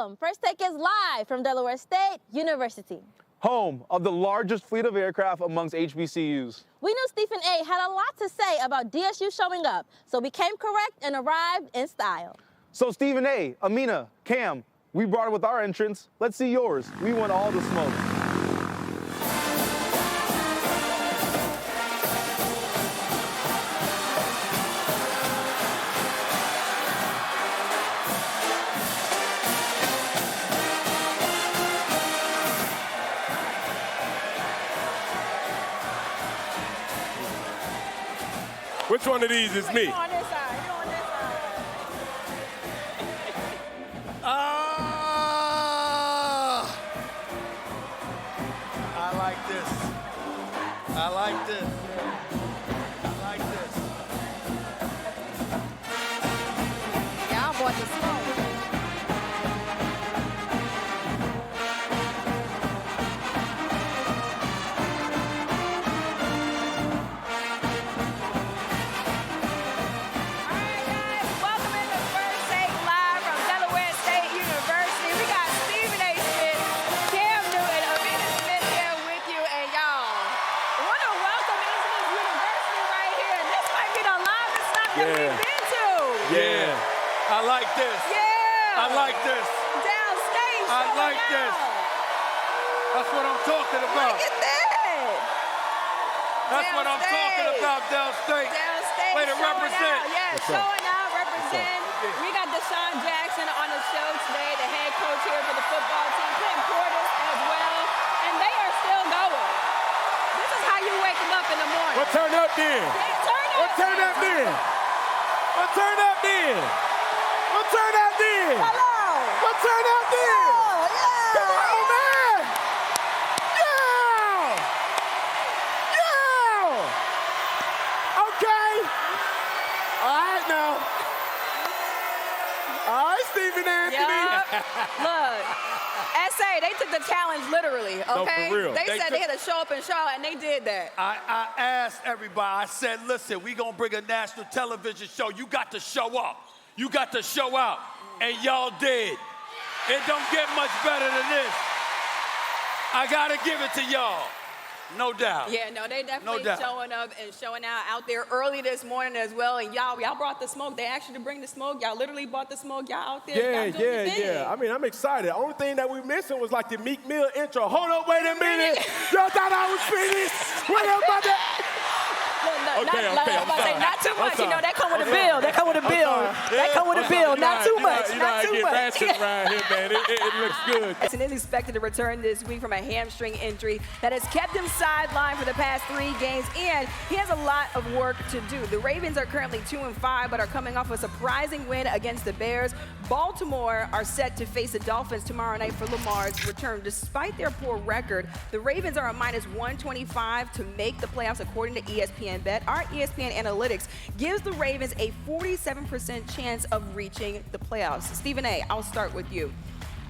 Welcome. First Take is live from Delaware State University, home of the largest fleet of aircraft amongst HBCUs. We knew Stephen A. had a lot to say about DSU showing up, so we came correct and arrived in style. So Stephen A., Amina, Cam, we brought it with our entrance. Let's see yours. We want all the smoke. Which one of these is me? You on this side. You on this side. I like this. I like this. I like this. Y'all bought the smoke. Yeah, I like this. Yeah. I like this. Downstage. I like this. That's what I'm talking about. Look at that. That's what I'm talking about, downstage. Downstage. Way to represent. Yeah, showing out, represent. We got Deshaun Jackson on the show today, the head coach here for the football team. Clint Portis as well. And they are still going. This is how you wake them up in the morning. What turn up then? What turn up then? What turn up then? What turn up then? Hello. What turn up then? Oh, yeah. Come on, man. Yeah. Yeah. Okay. All right now. All right, Stephen Anthony. Yep. Look, SA, they took the challenge literally, okay? No, for real. They said they had to show up in Charlotte, and they did that. I asked everybody, I said, listen, we gonna bring a national television show. You got to show up. You got to show out. And y'all did. It don't get much better than this. I gotta give it to y'all. No doubt. Yeah, no, they definitely No doubt. showing up and showing out there early this morning as well. And y'all brought the smoke. They asked you to bring the smoke. Y'all literally brought the smoke. Y'all out there. Y'all doing your thing. I mean, I'm excited. The only thing that we missing was like the Meek Mill intro. Hold up, wait a minute. Y'all thought I was finished? What about that? Not too much. You know, that come with a bill. That come with a bill. That come with a bill. Not too much. Not too much. Ratchet around here, man. It looks good. Jackson is expected to return this week from a hamstring injury that has kept him sidelined for the past 3 games, and he has a lot of work to do. The Ravens are currently 2-5, but are coming off a surprising win against the Bears. Baltimore are set to face the Dolphins tomorrow night for Lamar's return. Despite their poor record, the Ravens are a -125 to make the playoffs according to ESPN Bet. Our ESPN analytics gives the Ravens a 47% chance of reaching the playoffs. Stephen A., I'll start with you.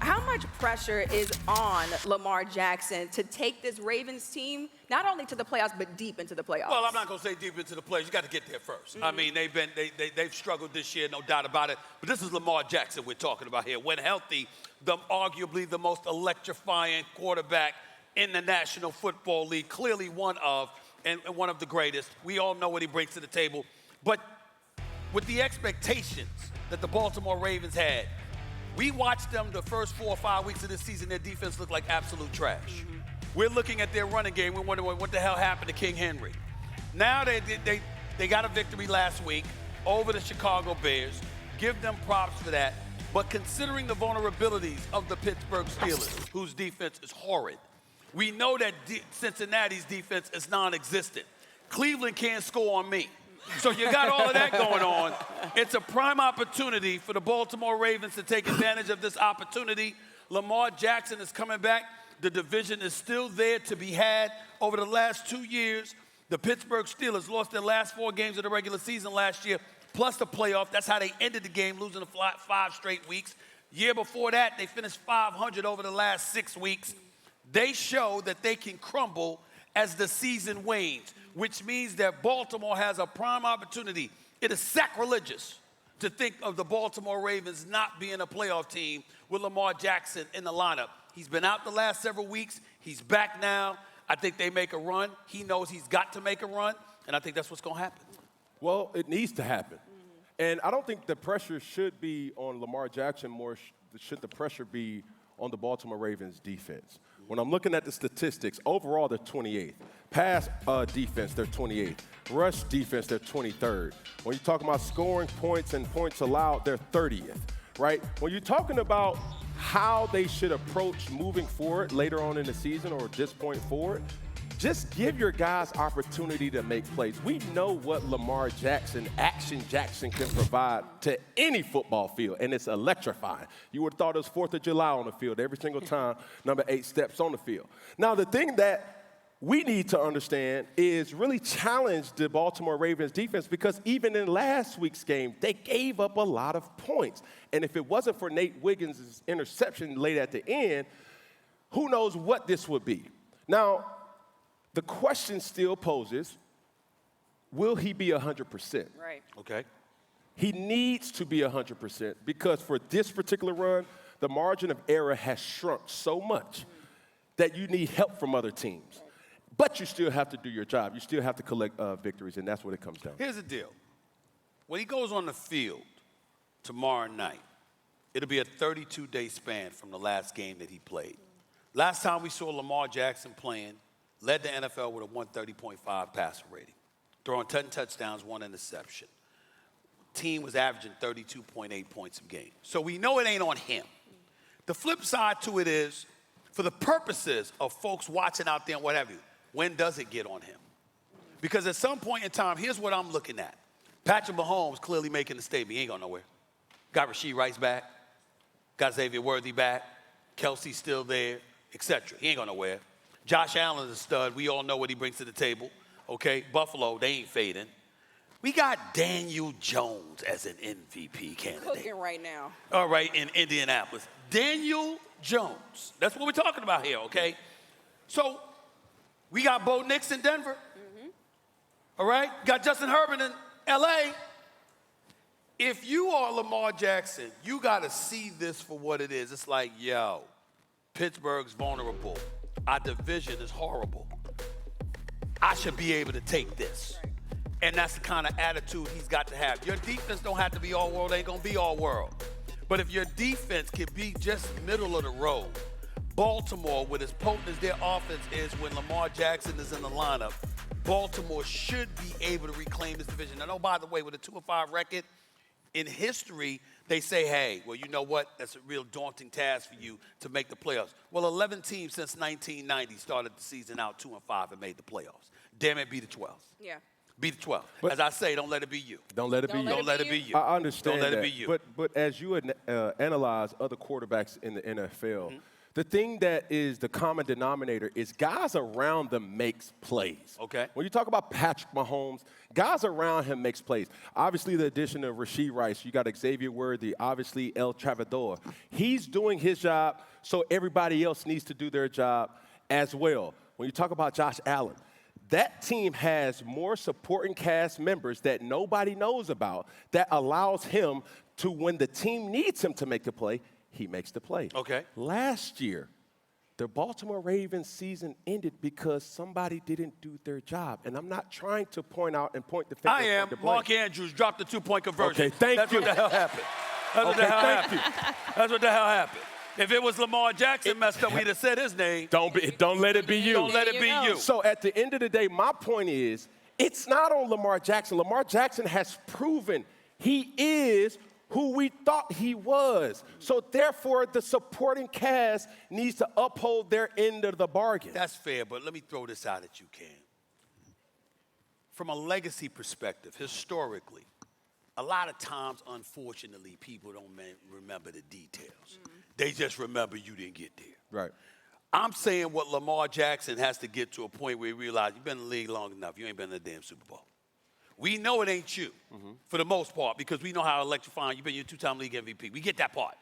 How much pressure is on Lamar Jackson to take this Ravens team not only to the playoffs, but deep into the playoffs? Well, I'm not going to say deep into the playoffs. You got to get there first. I mean, they've struggled this year, no doubt about it. But this is Lamar Jackson we're talking about here. When healthy, arguably the most electrifying quarterback in the National Football League, clearly one of the greatest. We all know what he brings to the table. But with the expectations that the Baltimore Ravens had, we watched them the first 4 or 5 weeks of this season. Their defense looked like absolute trash. We're looking at their running game. We're wondering what the hell happened to King Henry. Now they got a victory last week over the Chicago Bears. Give them props for that. But considering the vulnerabilities of the Pittsburgh Steelers, whose defense is horrid, we know that Cincinnati's defense is non-existent. Cleveland can't score on me. So you got all of that going on. It's a prime opportunity for the Baltimore Ravens to take advantage of this opportunity. Lamar Jackson is coming back. The division is still there to be had. Over the last 2 years, the Pittsburgh Steelers lost their last 4 games of the regular season last year, plus the playoff. That's how they ended the game, losing the 5 straight weeks. Year before that, they finished 500 over the last 6 weeks. They show that they can crumble as the season wanes, which means that Baltimore has a prime opportunity. It is sacrilegious to think of the Baltimore Ravens not being a playoff team with Lamar Jackson in the lineup. He's been out the last several weeks. He's back now. I think they make a run. He knows he's got to make a run, and I think that's what's going to happen. Well, it needs to happen. And I don't think the pressure should be on Lamar Jackson more. Should the pressure be on the Baltimore Ravens defense? When I'm looking at the statistics, overall they're 28th. Pass defense, they're 28th. Rush defense, they're 23rd. When you're talking about scoring points and points allowed, they're 30th, right? When you're talking about how they should approach moving forward later on in the season or this point forward, just give your guys opportunity to make plays. We know what Lamar Jackson, Action Jackson, can provide to any football field, and it's electrifying. You would have thought it was 4th of July on the field every single time number 8 steps on the field. Now, the thing that we need to understand is really challenge the Baltimore Ravens defense, because even in last week's game, they gave up a lot of points. And if it wasn't for Nate Wiggins' interception late at the end, who knows what this would be. Now, the question still poses, will he be 100%? Right. Okay. He needs to be 100% because for this particular run, the margin of error has shrunk so much that you need help from other teams. But you still have to do your job. You still have to collect victories, and that's what it comes down to. Here's the deal. When he goes on the field tomorrow night, it'll be a 32-day span from the last game that he played. Last time we saw Lamar Jackson playing, led the NFL with a 130.5 passer rating, throwing 10 touchdowns, 1 interception. Team was averaging 32.8 points a game. So we know it ain't on him. The flip side to it is, for the purposes of folks watching out there and what have you, when does it get on him? Because at some point in time, here's what I'm looking at. Patrick Mahomes clearly making the statement. He ain't going nowhere. Got Rashee Rice back. Got Xavier Worthy back. Kelsey's still there, etc. He ain't going nowhere. Josh Allen's a stud. We all know what he brings to the table. Okay, Buffalo, they ain't fading. We got Daniel Jones as an MVP candidate. Cooking right now. All right, in Indianapolis. Daniel Jones. That's what we're talking about here, okay? So we got Bo Nix in Denver. All right? Got Justin Herbert in L.A. If you are Lamar Jackson, you got to see this for what it is. It's like, yo, Pittsburgh's vulnerable. Our division is horrible. I should be able to take this. Right. And that's the kind of attitude he's got to have. Your defense don't have to be all world, ain't going to be all world. But if your defense can be just middle of the road, Baltimore, with as potent as their offense is when Lamar Jackson is in the lineup, Baltimore should be able to reclaim this division. Now, oh, by the way, with a 2-5 record, in history, they say, hey, well, you know what? That's a real daunting task for you to make the playoffs. Well, 11 teams since 1990 started the season out 2-5 and made the playoffs. Damn it, be the 12th. Yeah. Be the 12th. As I say, don't let it be you. Don't let it be you. Don't let it be you. I understand Don't let that. it be you. But as you analyze other quarterbacks in the NFL, the thing that is the common denominator is guys around them makes plays. Okay. When you talk about Patrick Mahomes, guys around him makes plays. Obviously, the addition of Rashee Rice, you got Xavier Worthy, obviously El Travador. He's doing his job, so everybody else needs to do their job as well. When you talk about Josh Allen, that team has more supporting cast members that nobody knows about that allows him to, when the team needs him to make the play, he makes the play. Okay. Last year, the Baltimore Ravens season ended because somebody didn't do their job. And I'm not trying to point out and point the finger. I am. Mark Andrews dropped the 2-point conversion. Okay, thank That's you. What the hell happened. That's what the hell happened. That's what the hell happened. If it was Lamar Jackson messed up, we'd have said his name. Don't let it be you. Don't let it be you. So at the end of the day, my point is, it's not on Lamar Jackson. Lamar Jackson has proven he is who we thought he was. So therefore, the supporting cast needs to uphold their end of the bargain. That's fair, but let me throw this out at you, Cam. From a legacy perspective, historically, a lot of times, unfortunately, people don't remember the details. They just remember you didn't get there. Right. I'm saying what Lamar Jackson has to get to a point where he realizes you've been in the league long enough. You ain't been in the damn Super Bowl. We know it ain't you for the most part because we know how electrifying you've been. You're a 2-time league MVP. We get that part.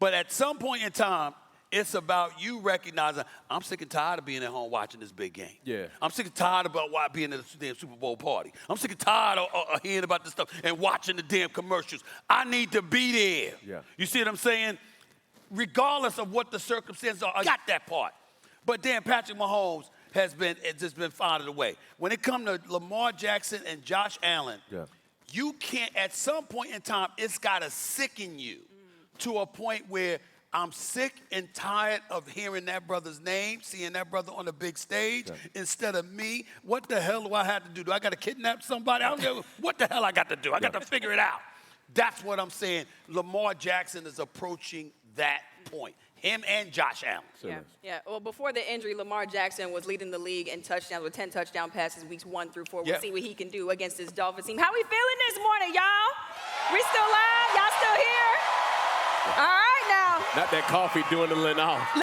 But at some point in time, It's about you recognizing, I'm sick and tired of being at home watching this big game. Yeah. I'm sick and tired about being at the damn Super Bowl party. I'm sick and tired of hearing about this stuff and watching the damn commercials. I need to be there. Yeah. You see what I'm saying? Regardless of what the circumstances are, I got that part. But then Patrick Mahomes has just been finding a way. When it comes to Lamar Jackson and Josh Allen, you can't, at some point in time, it's got to sicken you to a point where I'm sick and tired of hearing that brother's name, seeing that brother on the big stage instead of me. What the hell do I have to do? Do I got to kidnap somebody? I don't know. What the hell I got to do? I got to figure it out. That's what I'm saying. Lamar Jackson is approaching that point. Him and Josh Allen. Yeah. Well, before the injury, Lamar Jackson was leading the league in touchdowns with 10 touchdown passes weeks 1 through 4. We'll see what he can do against this Dolphins team. How we feeling this morning, y'all? We still live? Y'all still here? All right now. Not that coffee doing the lin off.